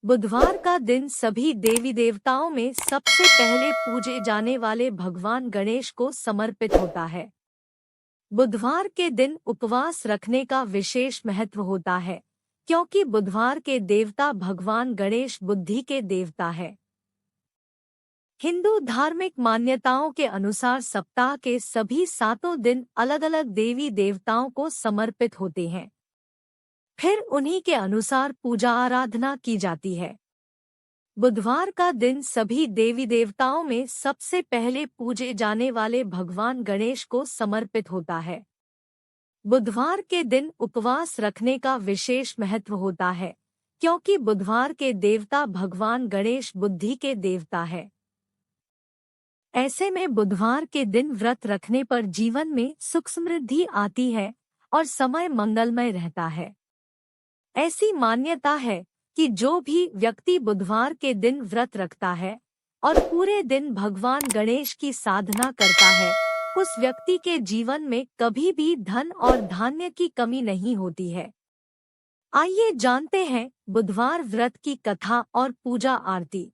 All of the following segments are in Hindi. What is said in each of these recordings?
बुधवार का दिन सभी देवी देवताओं में सबसे पहले पूजे जाने वाले भगवान गणेश को समर्पित होता है। बुधवार के दिन उपवास रखने का विशेष महत्व होता है, क्योंकि बुधवार के देवता भगवान गणेश बुद्धि के देवता है। हिंदू धार्मिक मान्यताओं के अनुसार सप्ताह के सभी 7 दिन अलग अलग देवी देवताओं को समर्पित होते हैं। फिर उन्हीं के अनुसार पूजा आराधना की जाती है। बुधवार का दिन सभी देवी देवताओं में सबसे पहले पूजे जाने वाले भगवान गणेश को समर्पित होता है। बुधवार के दिन उपवास रखने का विशेष महत्व होता है, क्योंकि बुधवार के देवता भगवान गणेश बुद्धि के देवता है। ऐसे में बुधवार के दिन व्रत रखने पर जीवन में सुख समृद्धि आती है और समय मंगलमय रहता है। ऐसी मान्यता है कि जो भी व्यक्ति बुधवार के दिन व्रत रखता है और पूरे दिन भगवान गणेश की साधना करता है, उस व्यक्ति के जीवन में कभी भी धन और धान्य की कमी नहीं होती है। आइए जानते हैं बुधवार व्रत की कथा और पूजा आरती।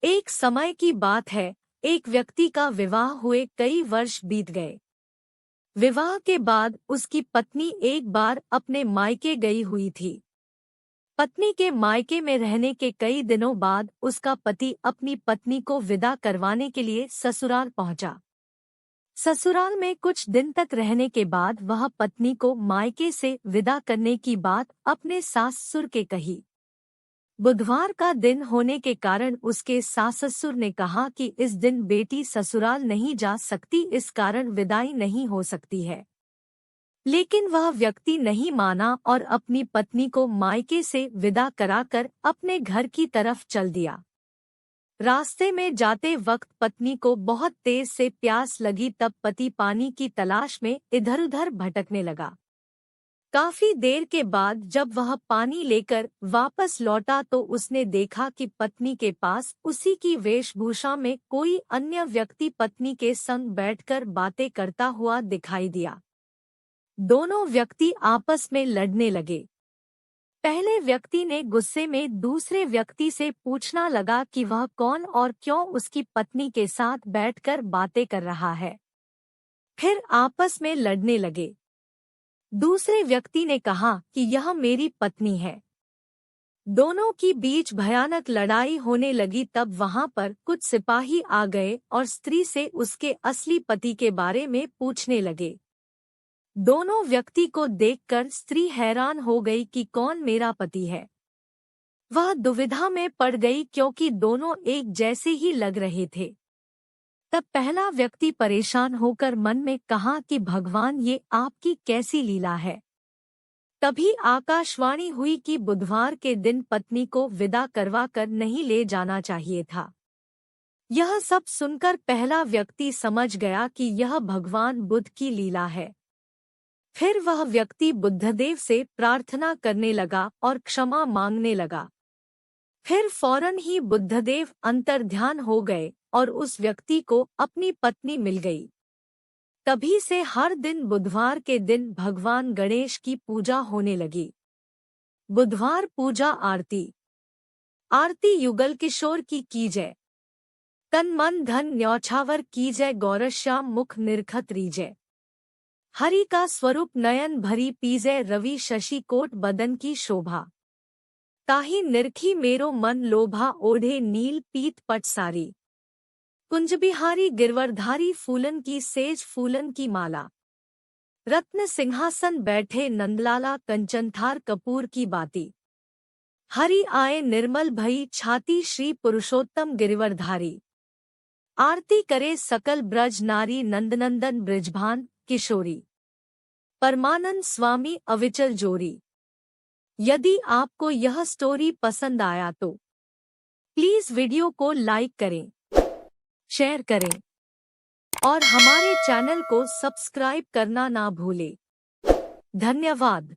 एक समय की बात है, एक व्यक्ति का विवाह हुए कई वर्ष बीत गए। विवाह के बाद उसकी पत्नी एक बार अपने मायके गई हुई थी। पत्नी के मायके में रहने के कई दिनों बाद उसका पति अपनी पत्नी को विदा करवाने के लिए ससुराल पहुंचा। ससुराल में कुछ दिन तक रहने के बाद वह पत्नी को मायके से विदा करने की बात अपने सास-ससुर के कही। बुधवार का दिन होने के कारण उसके सास-ससुर ने कहा कि इस दिन बेटी ससुराल नहीं जा सकती, इस कारण विदाई नहीं हो सकती है। लेकिन वह व्यक्ति नहीं माना और अपनी पत्नी को मायके से विदा कराकर अपने घर की तरफ चल दिया। रास्ते में जाते वक्त पत्नी को बहुत तेज से प्यास लगी, तब पति पानी की तलाश में इधर-उधर भटकने लगा। काफी देर के बाद जब वह पानी लेकर वापस लौटा तो उसने देखा कि पत्नी के पास उसी की वेशभूषा में कोई अन्य व्यक्ति पत्नी के संग बैठकर बातें करता हुआ दिखाई दिया। दोनों व्यक्ति आपस में लड़ने लगे। पहले व्यक्ति ने गुस्से में दूसरे व्यक्ति से पूछना लगा कि वह कौन और क्यों उसकी पत्नी के साथ बैठकर बातें कर रहा है। फिर आपस में लड़ने लगे। दूसरे व्यक्ति ने कहा कि यह मेरी पत्नी है। दोनों की बीच भयानक लड़ाई होने लगी। तब वहां पर कुछ सिपाही आ गए और स्त्री से उसके असली पति के बारे में पूछने लगे। दोनों व्यक्ति को देखकर स्त्री हैरान हो गई कि कौन मेरा पति है। वह दुविधा में पड़ गई क्योंकि दोनों एक जैसे ही लग रहे थे। तब पहला व्यक्ति परेशान होकर मन में कहा कि भगवान, ये आपकी कैसी लीला है। तभी आकाशवाणी हुई कि बुधवार के दिन पत्नी को विदा करवा कर नहीं ले जाना चाहिए था। यह सब सुनकर पहला व्यक्ति समझ गया कि यह भगवान बुद्ध की लीला है। फिर वह व्यक्ति बुद्धदेव से प्रार्थना करने लगा और क्षमा मांगने लगा। फिर फौरन ही बुद्धदेव अंतर्ध्यान हो गए और उस व्यक्ति को अपनी पत्नी मिल गई। तभी से हर दिन बुधवार के दिन भगवान गणेश की पूजा होने लगी। बुधवार पूजा आरती। आरती युगल किशोर की जय। तन मन धन न्यौछावर की जय, गौरश्याम मुख निरखत रीजय। हरि का स्वरूप नयन भरी पीजय, रवि शशि कोट बदन की शोभा। ताहि निरखी मेरो मन लोभा, ओढ़े नील पीत पट सारी। कुंज बिहारी गिरवरधारी, फूलन की सेज फूलन की माला। रत्न सिंहासन बैठे नंदलाला, कंचन थार कपूर की बाती। हरि आए निर्मल भई छाती, श्री पुरुषोत्तम गिरिवरधारी। आरती करे सकल ब्रज नारी, नंदनंदन ब्रिजभान किशोरी। परमानंद स्वामी अविचल जोरी। यदि आपको यह स्टोरी पसंद आया तो प्लीज वीडियो को लाइक करें, शेयर करें और हमारे चैनल को सब्सक्राइब करना ना भूलें। धन्यवाद।